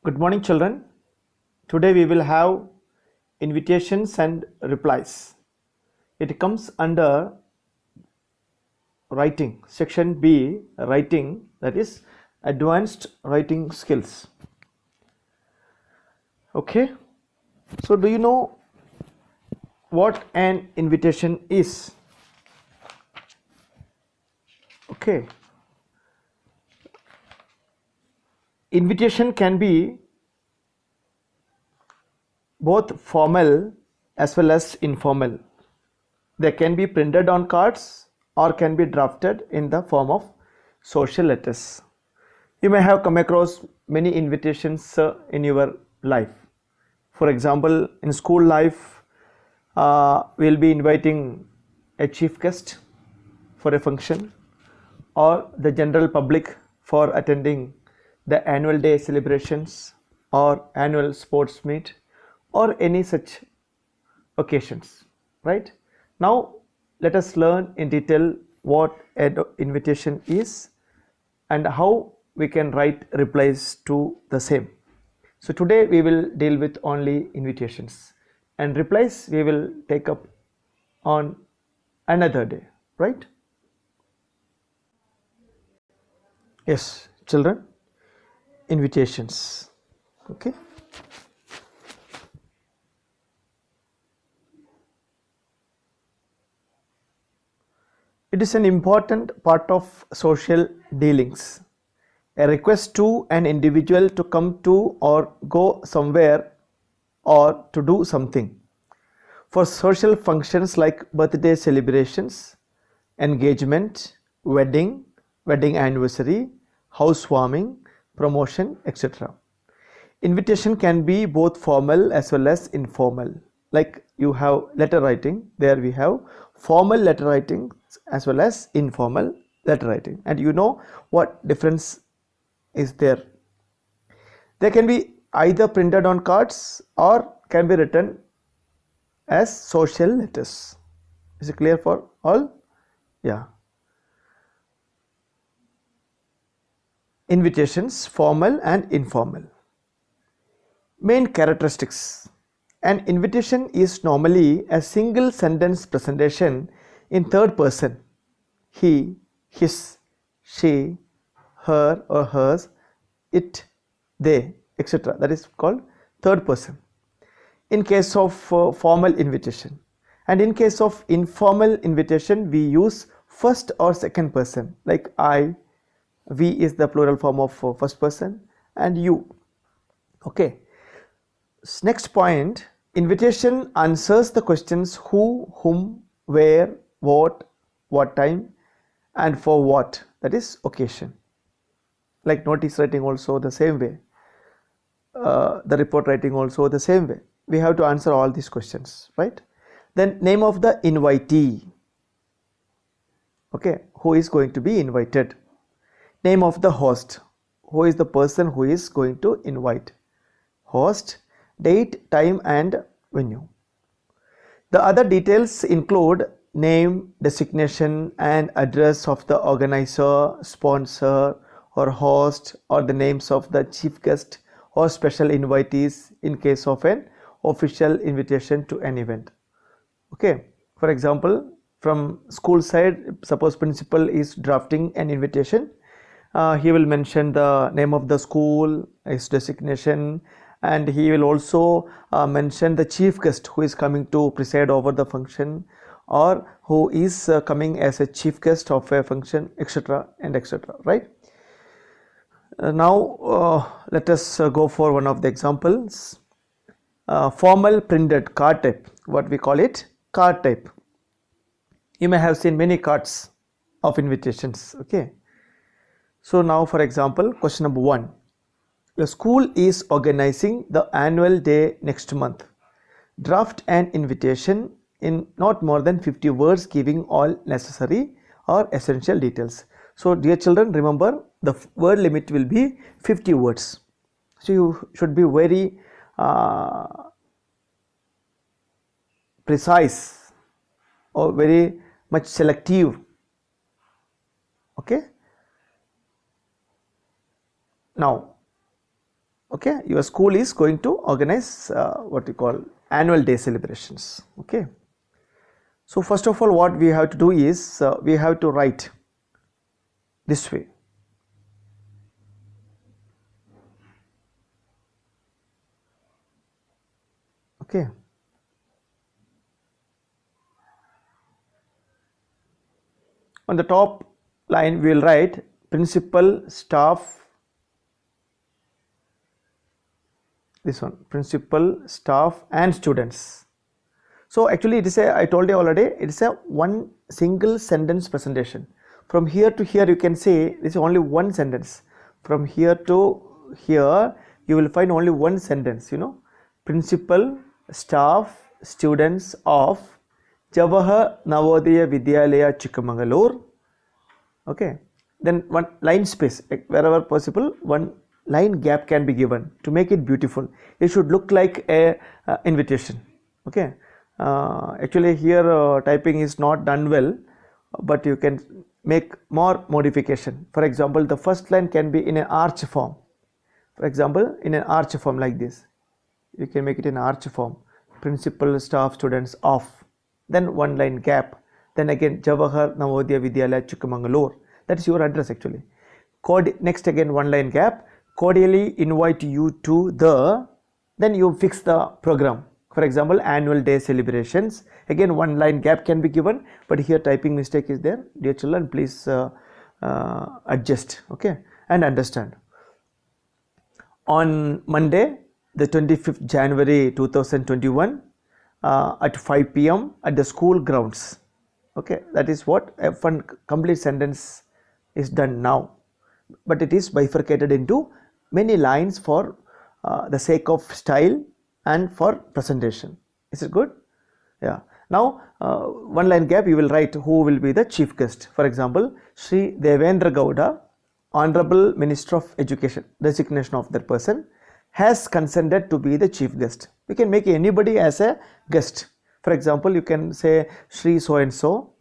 Good morning, children. Today we will have invitations and replies. It comes under writing, section B, writing, that is advanced writing skills. Okay, so do you know what an invitation is? Okay, invitation can be both formal as well as informal. They can be printed on cards or can be drafted in the form of social letters. You may have come across many invitations in your life. For example, in school life, we'll be inviting a chief guest for a function, or the general public for attending the annual day celebrations or annual sports meet or any such occasions, right? Now let us learn in detail what an invitation is and how we can write replies to the same. So today we will deal with only invitations, and replies we will take up on another day, right? Yes, children, invitations. Okay. It is an important part of social dealings. A request to an individual to come to or go somewhere or to do something. For social functions like birthday celebrations, engagement, wedding anniversary, housewarming, promotion, etc. Invitation can be both formal as well as informal. Like you have letter writing, there we have formal letter writing as well as informal letter writing, and you know what difference is there. They can be either printed on cards or can be written as social letters. Is it clear for all? Yeah. Invitations, formal and informal. Main characteristics. An invitation is normally a single sentence presentation in third person. He, his, she, her or hers, it, they, etc. That is called third person in case of formal invitation. And in case of informal invitation, we use first or second person, like I, we is the plural form of first person, and you. Okay. Next point, invitation answers the questions who, whom, where, what time, and for what, that is occasion. Like notice writing also the same way, the report writing also the same way. We have to answer all these questions, right? Then name of the invitee, okay, who is going to be invited. Name of the host, who is the person who is going to invite. Host, date, time and venue. The other details include name, designation and address of the organizer, sponsor or host, or the names of the chief guest or special invitees in case of an official invitation to an event. Okay, for example, from school side, suppose principal is drafting an invitation, he will mention the name of the school, his designation, and he will also mention the chief guest who is coming to preside over the function, or who is coming as a chief guest of a function, etc. and etc. Right? Now let us go for one of the examples. Formal printed card type, what we call it, card type. You may have seen many cards of invitations. Okay. So now for example, question number 1. The school is organizing the annual day next month. Draft an invitation in not more than 50 words giving all necessary or essential details. So dear children, remember the word limit will be 50 words. So you should be very precise or very much selective. Okay. Now Okay, your school is going to organize what you call annual day celebrations. Okay, so first of all what we have to do is we have to write this way. Okay, on the top line we will write principal, staff, this one, principal, staff and students. So actually it is a, I told you already, it is a one single sentence presentation. From here to here you can say this is only one sentence. From here to here you will find only one sentence, you know, principal, staff, students of Jawahar Navodaya Vidyalaya Chikmagalur. Okay, then one line space, wherever possible one line gap can be given to make it beautiful. It should look like a invitation. Okay, actually here typing is not done well, but you can make more modification. For example, the first line can be in an arch form. For example, in an arch form like this, you can make it in arch form, principal, staff, students of, then one line gap, then again Jawahar Navodaya Vidyalaya Chikmagalur, that is your address actually. Next again one line gap, cordially invite you to the, then you fix the program. For example, annual day celebrations, again one line gap can be given, but here typing mistake is there. Dear children, please adjust, okay, and understand. On Monday, the 25th January 2021 at 5 p.m. at the school grounds. Okay, that is what a complete sentence is done now, but it is bifurcated into many lines for the sake of style and for presentation. Is it good? Yeah. Now one line gap you will write who will be the chief guest. For example, Sri Devendra Gowda, Honorable Minister of Education, designation of that person, has consented to be the chief guest. We can make anybody as a guest. For example, you can say Sri so and so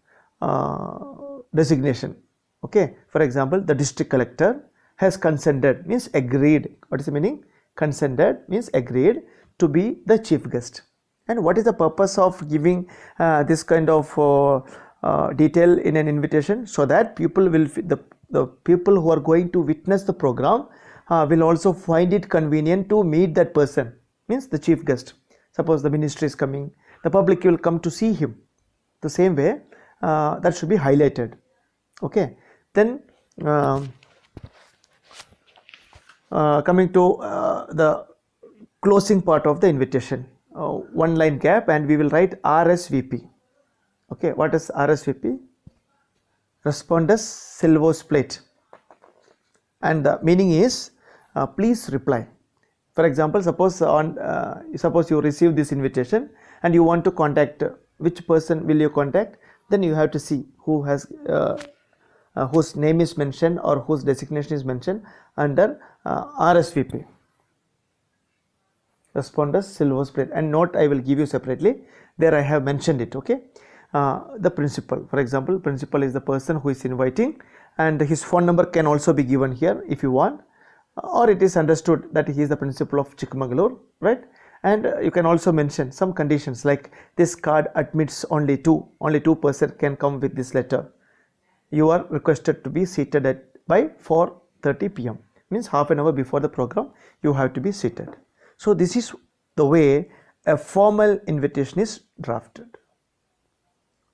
designation. Okay, for example, the district collector has consented, means agreed. What is the meaning? Consented means agreed to be the chief guest. And what is the purpose of giving this kind of detail in an invitation? So that people will, the people who are going to witness the program will also find it convenient to meet that person, means the chief guest. Suppose the ministry is coming, the public will come to see him. The same way that should be highlighted. Okay, then coming to the closing part of the invitation, one line gap, and we will write RSVP. Okay, what is RSVP? Respondus Silvos Plate, and the meaning is please reply. For example, suppose you receive this invitation and you want to contact, which person will you contact? Then you have to see who has whose name is mentioned or whose designation is mentioned under RSVP, Respondus Silvos Plate, and note I will give you separately. There I have mentioned it. Okay, the principal, for example, principal is the person who is inviting, and his phone number can also be given here if you want, or it is understood that he is the principal of Chikmagalur, right? And you can also mention some conditions like this card admits only two persons can come with this letter. You are requested to be seated by 4:30 p.m. means half an hour before the program you have to be seated. So this is the way a formal invitation is drafted.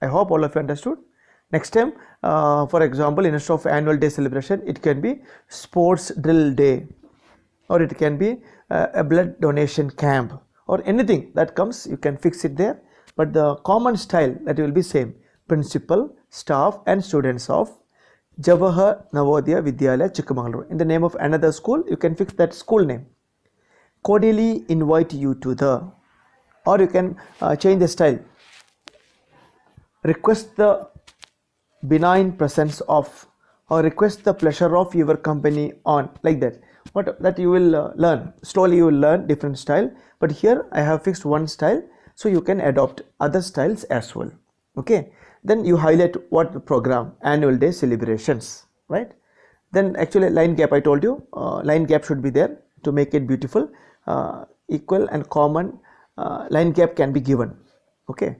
I hope all of you understood. Next time, for example, instead of annual day celebration, it can be sports drill day, or it can be a blood donation camp, or anything that comes, you can fix it there. But the common style that will be same: principal, staff and students of Jawahar Navodaya Vidyalaya Chikmagalur. In the name of another school, you can fix that school name. Cordially invite you to the, or you can change the style. Request the benign presence of, or request the pleasure of your company on, like that. What that you will learn slowly, you will learn different style, but here I have fixed one style, so you can adopt other styles as well. Okay, then you highlight what the program, annual day celebrations, right? Then actually line gap, I told you line gap should be there to make it beautiful. Equal and common line gap can be given. Okay.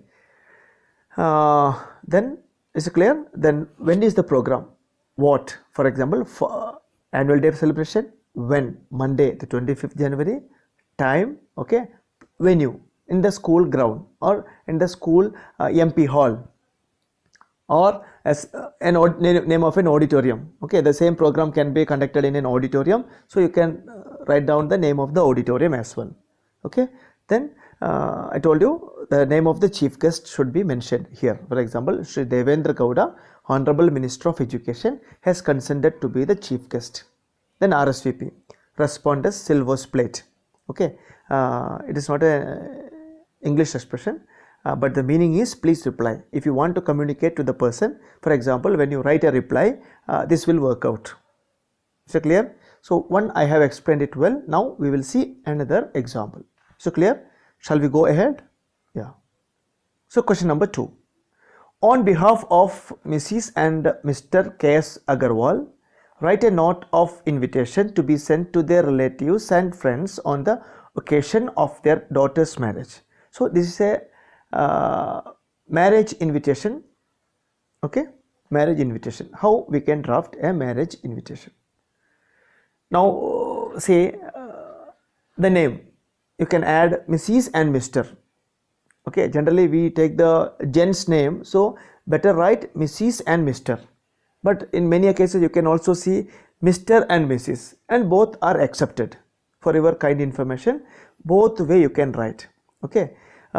Then is it clear? Then when is the program? What? For example, for annual day celebration, when? Monday the 25th January. Time, okay. Venue, in the school ground or in the school MP hall, or as name of an auditorium. Okay, the same program can be conducted in an auditorium, so you can write down the name of the auditorium as well. Okay, then I told you the name of the chief guest should be mentioned here. For example, Sri Devendra Gowda, Honorable Minister of Education, has consented to be the chief guest. Then RSVP, respondus silvos plate. Okay, it is not a English expression, but the meaning is please reply. If you want to communicate to the person, for example, when you write a reply, this will work out. So clear? So one, I have explained it well. Now we will see another example. So clear? Shall we go ahead? Yeah. So question number 2. On behalf of Mrs. and Mr. K.S. Agarwal, write a note of invitation to be sent to their relatives and friends on the occasion of their daughter's marriage. So this is a marriage invitation. Okay, marriage invitation. How we can draft a marriage invitation? Now say the name. You can add Mrs. and Mr. Okay, generally we take the gent's name, so better write Mrs. and Mr. But in many cases you can also see Mr. and Mrs. and both are accepted. For your kind information, both way you can write. Okay,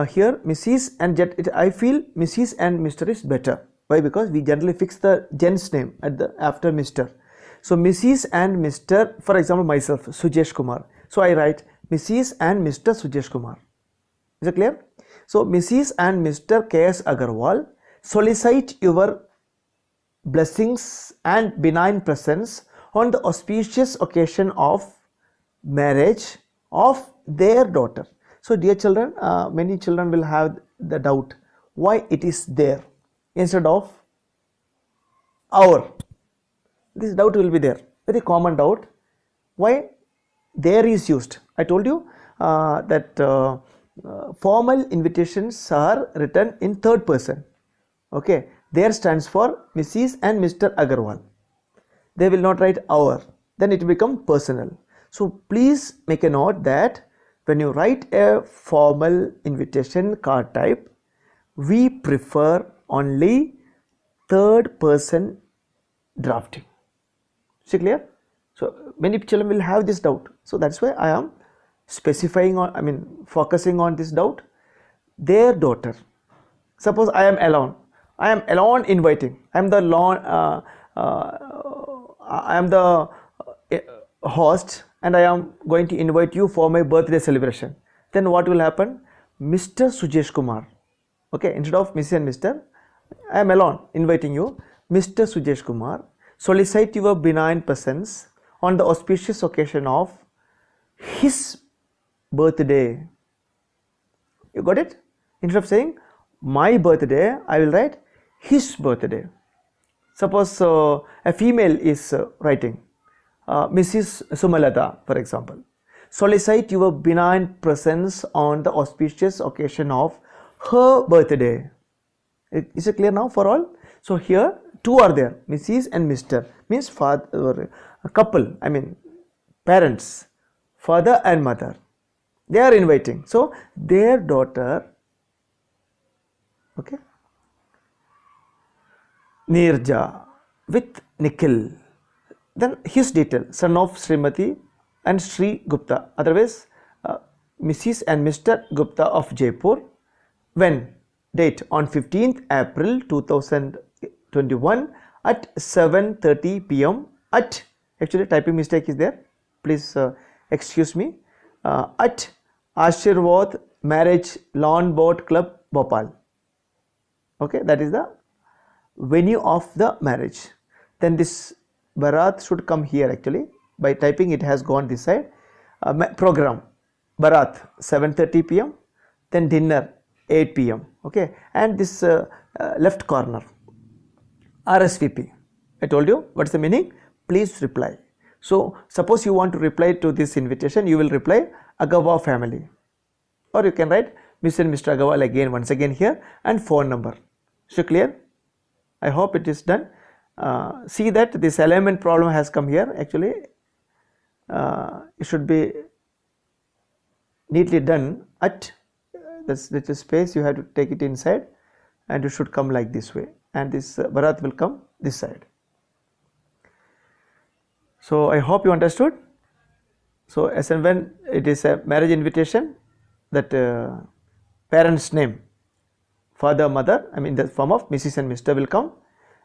here Mrs. and I feel Mrs. and Mr. is better. Why? Because we generally fix the gent's name at the after Mr. So Mrs. and Mr. For example, myself Sujesh Kumar. So I write Mrs. and Mr. Sujesh Kumar. Is it clear? So Mrs. and Mr. K.S. Agarwal solicit your blessings and benign presence on the auspicious occasion of marriage of their daughter. So dear children, many children will have the doubt why it is there instead of our. This doubt will be there, very common doubt. Why there is used? I told you that formal invitations are written in third person. Okay, there stands for Mrs. and Mr. Agarwal. They will not write our, then it will become personal. So please make a note that when you write a formal invitation card type, we prefer only third person drafting. See clear? So many children will have this doubt. So that's why I am specifying on, focusing on this doubt. Their daughter. Suppose I am alone. I am alone inviting. I am the host and I am going to invite you for my birthday celebration. Then what will happen? Mr. Sujesh Kumar. Okay, instead of Mrs. and Mr. I am alone inviting you. Mr. Sujesh Kumar, solicit your benign presence on the auspicious occasion of his birthday. You got it? Instead of saying my birthday, I will write his birthday. Suppose a female is writing Mrs. Sumalata, for example. Solicit your benign presence on the auspicious occasion of her birthday. Is it clear now for all? So here two are there, Mrs. and Mr. means father, a couple, parents, father and mother. They are inviting. So their daughter, okay, Nirja with Nikhil. Then his detail, son of Srimati and Sri Gupta, otherwise Mrs. and Mr. Gupta of Jaipur. When? Date on 15th April 2021 at 7:30 p.m. at, actually typing mistake is there, please excuse me, at Ashirwad Marriage Lawn Boat Club, Bhopal. Okay, that is the venue of the marriage. Then this Bharat should come here actually. By typing it has gone this side. Program Bharat 7:30 p.m. Then dinner 8 p.m. Okay, and this left corner RSVP. I told you what's the meaning. Please reply. So suppose you want to reply to this invitation, you will reply Agawa family, or you can write Miss and Mr. Agawal again, once again here, and phone number. So clear? I hope it is done. See that this alignment problem has come here. Actually, it should be neatly done at this little space. You have to take it inside, and it should come like this way, and this Bharat will come this side. So I hope you understood. So as and when it is a marriage invitation, that parents' name, father, mother, I mean in the form of Mrs. and Mr. will come.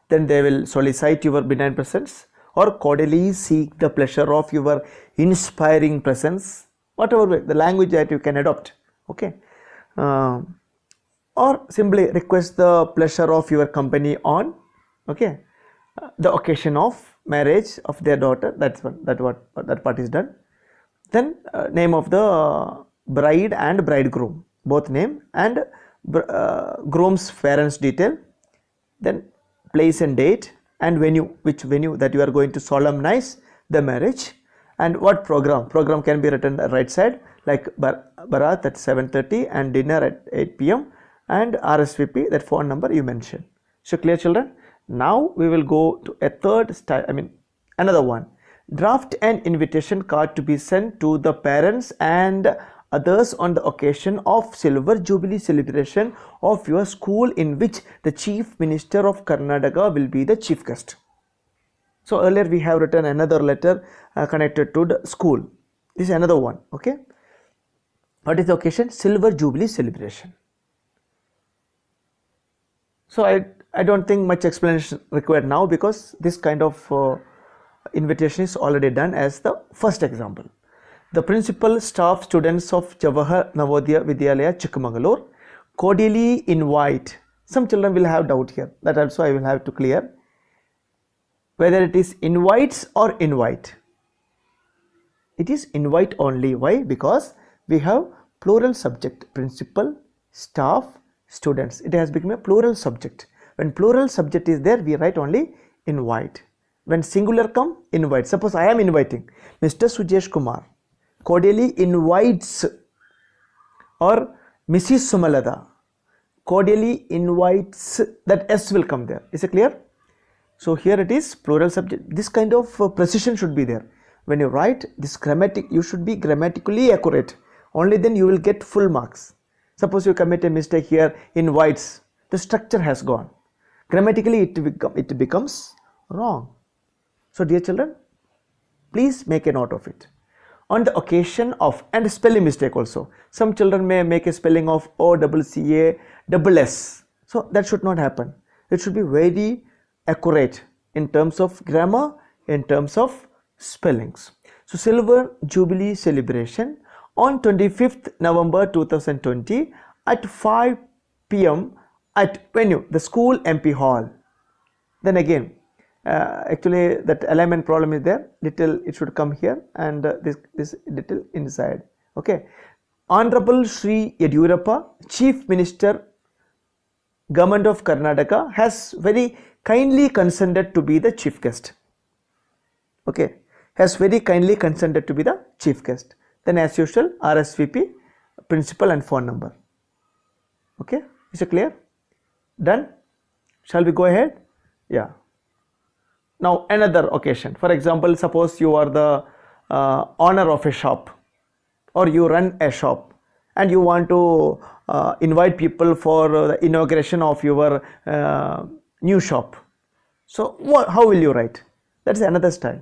Then they will solicit your benign presence, or cordially seek the pleasure of your inspiring presence, whatever way, the language that you can adopt, okay, or simply request the pleasure of your company on, okay, the occasion of marriage of their daughter. That's one, that part is done. Then name of the bride and bridegroom, both name, and groom's parents detail, then place and date, and venue, which venue that you are going to solemnize the marriage, and what program can be written right side, like Bharat at 7:30 and dinner at 8 p.m. and RSVP, that phone number you mentioned. So clear, children? Now we will go to a third style, another one. Draft an invitation card to be sent to the parents and others on the occasion of Silver Jubilee celebration of your school, in which the Chief Minister of Karnataka will be the chief guest. So earlier we have written another letter connected to the school. This is another one, okay. What is the occasion? Silver Jubilee celebration. So I don't think much explanation required now, because this kind of invitation is already done as the first example. The principal, staff, students of Jawahar Navodaya Vidyalaya, Chikmagalur cordially invite. Some children will have doubt here, that also I will have to clear whether it is invites or invite. It is invite only. Why? Because we have plural subject, principal, staff, students. It has become a plural subject. When plural subject is there, we write only invite. When singular come, invite. Suppose I am inviting Mr. Sujesh Kumar cordially invites, or Mrs. Sumalada cordially invites, that S will come there. Is it clear? So here it is plural subject. This kind of precision should be there. When you write this grammatic, you should be grammatically accurate. Only then you will get full marks. Suppose you commit a mistake here, invites, the structure has gone. Grammatically it becomes wrong. So dear children, please make a note of it. On the occasion of, and spelling mistake also. Some children may make a spelling of O-double-C-A-double-S. So that should not happen. It should be very accurate in terms of grammar, in terms of spellings. So Silver Jubilee celebration on 25th November 2020 at 5 p.m. at venue, the school MP hall. Then again, actually that alignment problem is there, little it should come here, and this little inside, okay. Honorable Sri Yediyurappa, Chief Minister, Government of Karnataka, has very kindly consented to be the chief guest, okay, has very kindly consented to be the chief guest. Then as usual, RSVP, principal and phone number, okay. Is it clear? Done? Shall we go ahead? Yeah. Now another occasion, for example, suppose you are the owner of a shop, or you run a shop, and you want to invite people for the inauguration of your new shop. So how will you write? That is another style.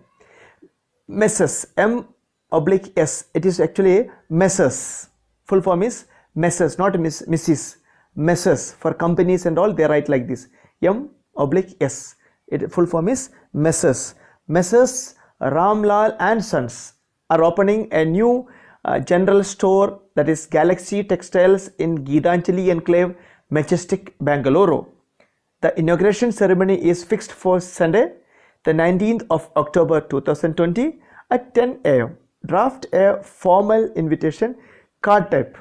Messrs, M/S, it is actually Messrs. Full form is Messrs, not Mrs. Messrs. For companies and all, they write like this, M/S. Full form is Messrs. Messrs. Ramlal and Sons are opening a new general store, that is Galaxy Textiles, in Gidanjali Enclave, Majestic, Bangalore. The inauguration ceremony is fixed for Sunday, the 19th of October 2020 at 10 a.m. Draft a formal invitation card type.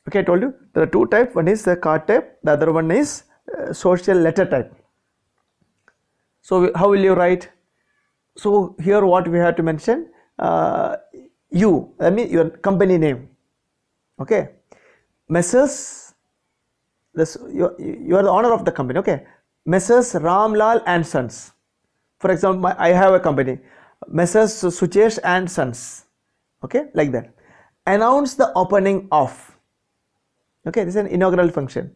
Okay, I told you there are two types. One is the card type, the other one is social letter type. So how will you write? So here what we have to mention, you, I mean your company name. Okay, Messrs. This you are the owner of the company. Okay, Messrs. Ramlal and Sons. For example, I have a company, Messrs. Suchesh and Sons. Okay, like that. Announce the opening of. Okay, this is an inaugural function.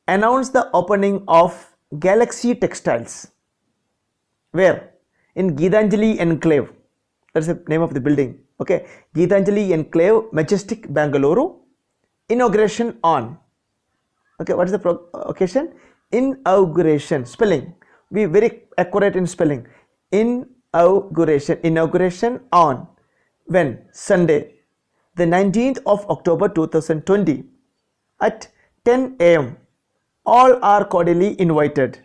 Announce the opening of Galaxy Textiles. Where? In Geetanjali Enclave. That's the name of the building. Okay, Geetanjali Enclave, Majestic, Bangalore. Inauguration on. Okay, what is the occasion? Inauguration. Spelling. Be very accurate in spelling. Inauguration. Inauguration on. When? Sunday, the 19th of October 2020 at 10 a.m. All are cordially invited.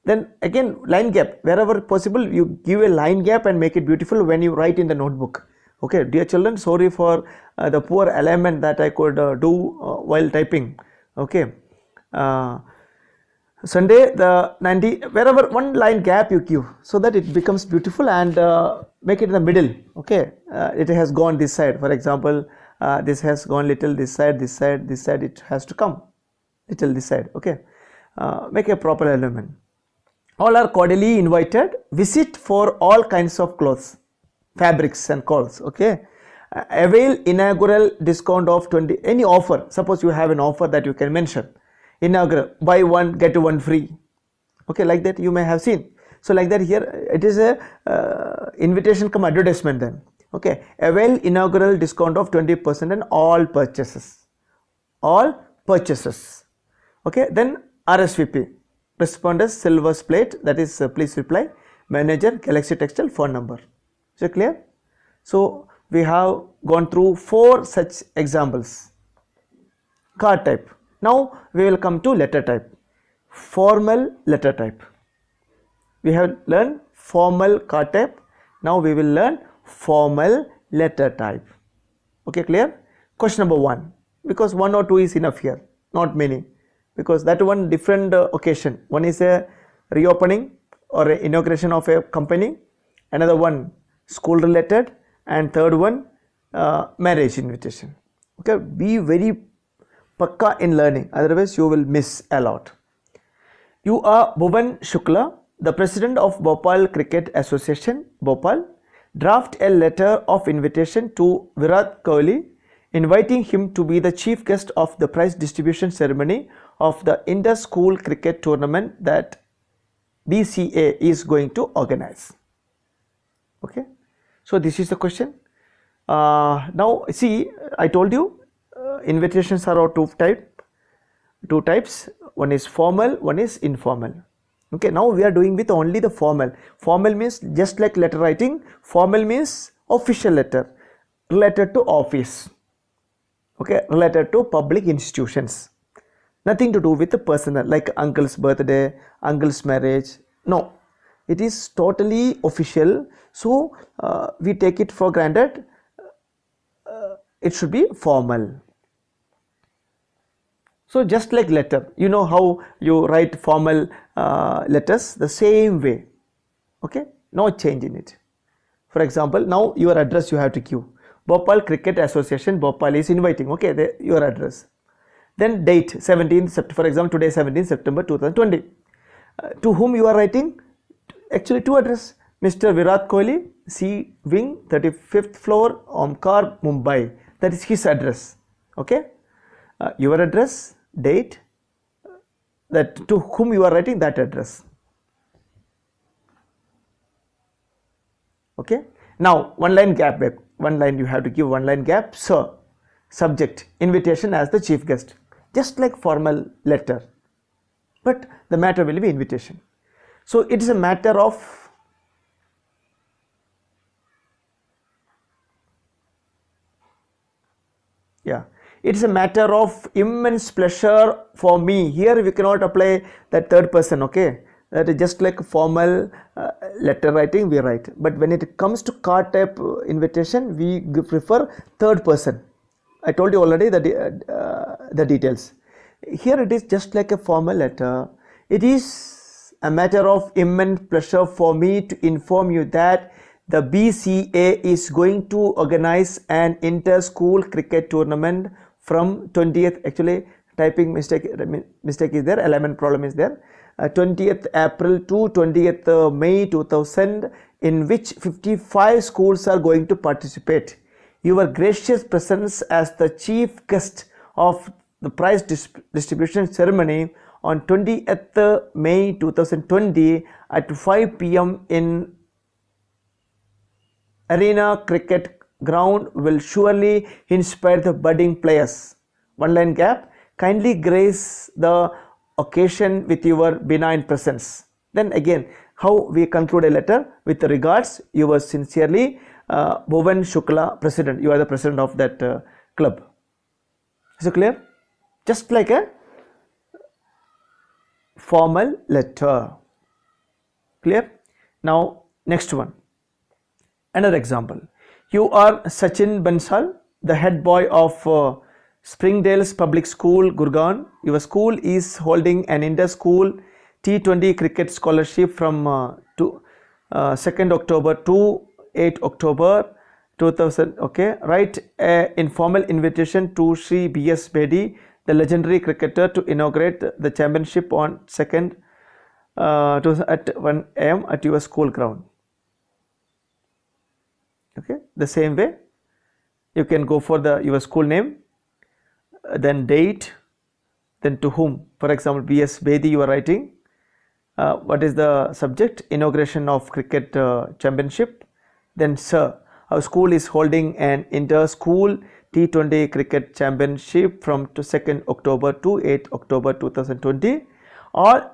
Then again, line gap. Wherever possible, you give a line gap and make it beautiful when you write in the notebook. Okay, dear children, sorry for the poor alignment that I could do while typing. Okay, Sunday the 90, wherever one line gap you give, so that it becomes beautiful, and make it in the middle. Okay, it has gone this side. For example, this has gone little this side, this side, this side. It has to come little this side. Okay, make a proper alignment. All are cordially invited. Visit for all kinds of clothes, fabrics and calls. Okay, avail inaugural discount of 20. Any offer, suppose you have an offer that you can mention. Inaugural, buy one get one free. Okay, like that you may have seen. So like that here it is a invitation come advertisement then. Okay, avail inaugural discount of 20% on all purchases. All purchases. Okay, then RSVP. Responders silver plate, that is please reply. Manager, Galaxy Textile, phone number. Is it clear? So we have gone through 4 such examples. Card type. Now we will come to letter type. Formal letter type. We have learned formal card type. Now we will learn formal letter type. Okay, clear? Question number 1. Because 1 or 2 is enough here, not many. Because that one different occasion. One is a reopening or a inauguration of a company. Another one school related, and third one marriage invitation. Okay, be very pakka in learning, otherwise you will miss a lot. You are Bhuvan Shukla, the president of Bhopal Cricket Association, Bhopal. Draft a letter of invitation to Virat Kohli, inviting him to be the chief guest of the prize distribution ceremony of the inter-school cricket tournament that BCA is going to organize. Okay, so this is the question. Now see, I told you invitations are of two types. One is formal, one is informal. Okay, now we are doing with only the formal. Formal means just like letter writing. Formal means official letter related to office. Okay, related to public institutions. Nothing to do with the personal, like uncle's birthday, uncle's marriage. No, it is totally official. So we take it for granted. It should be formal. So just like letter, you know how you write formal letters, the same way. Okay, no change in it. For example, now your address you have to give. Bhopal Cricket Association, Bhopal is inviting. Okay, your address. Then date 17th September, for example today 17th September 2020. To whom you are writing? Actually two address. Mr. Virat Kohli, C Wing, 35th floor, Omkar, Mumbai. That is his address. Okay, your address, date, that to whom you are writing, that address. Okay, now one line gap, one line you have to give one line gap. Sir, subject, invitation as the chief guest, just like formal letter, but the matter will be invitation. So it is a matter of it's a matter of immense pleasure for me. Here we cannot apply that third person. Okay, that is just like formal letter writing we write, but when it comes to card type invitation, we prefer third person. I told you already the details. Here it is just like a formal letter. It is a matter of immense pleasure for me to inform you that the BCA is going to organize an inter-school cricket tournament from 20th, actually typing mistake is there, alignment problem is there, 20th April to 20th May 2000, in which 55 schools are going to participate. Your gracious presence as the chief guest of the prize distribution ceremony on 20th May 2020 at 5 p.m. in Arena Cricket Ground will surely inspire the budding players. One line gap. Kindly grace the occasion with your benign presence. Then again, how we conclude a letter: with regards, yours sincerely, Bhuvan Shukla, President. You are the president of that club. Is it clear? Just like a formal letter. Clear? Now, next one. Another example. You are Sachin Bansal, the head boy of Springdale's Public School, Gurgaon. Your school is holding an inter-school T20 cricket scholarship from 2nd October to 8th October 2000. Okay, write an informal invitation to Sri B.S. Bedi, the legendary cricketer, to inaugurate the championship on 2nd at 1 a.m. at your school ground. Okay, the same way you can go for your school name, then date, then to whom. For example, B.S. Bedi you are writing. What is the subject? Inauguration of cricket championship. Then, sir, our school is holding an inter-school T20 cricket championship from 2nd October to 8th October 2020. All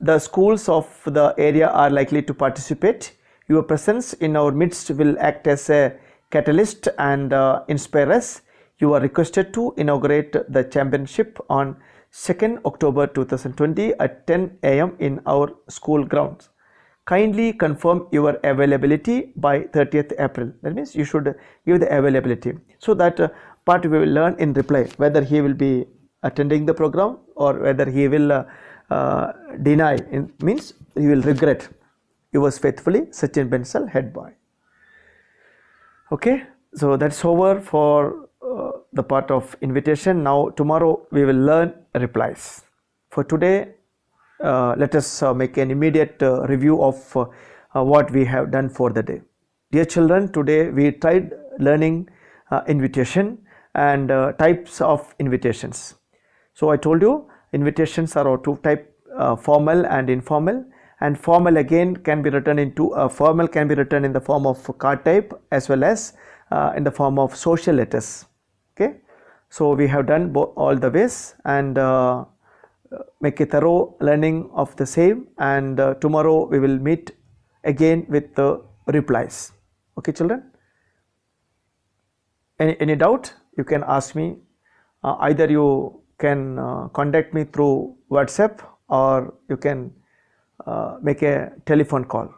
the schools of the area are likely to participate. Your presence in our midst will act as a catalyst and inspire us. You are requested to inaugurate the championship on 2nd October 2020 at 10 a.m. in our school grounds. Kindly confirm your availability by 30th April. That means you should give the availability. So that part we will learn in reply, whether he will be attending the program or whether he will deny. It means he will regret. Yours faithfully, Sachin Bansal, head boy. Okay, so that's over for the part of invitation. Now tomorrow we will learn replies. For today, let us make an immediate review of what we have done for the day. Dear children, today we tried learning invitation and types of invitations. So I told you invitations are of two types, formal and informal. And formal again can be written into formal can be written in the form of card type as well as in the form of social letters. Okay, so we have done all the ways, and make a thorough learning of the same, and tomorrow we will meet again with the replies. Okay children, any doubt you can ask me. Either you can contact me through WhatsApp or you can make a telephone call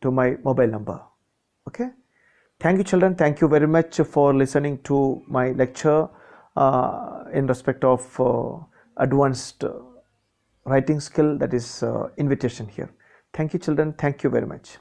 to my mobile number. Okay, thank you children, thank you very much for listening to my lecture in respect of advanced writing skill, that is invitation here. Thank you children, thank you very much.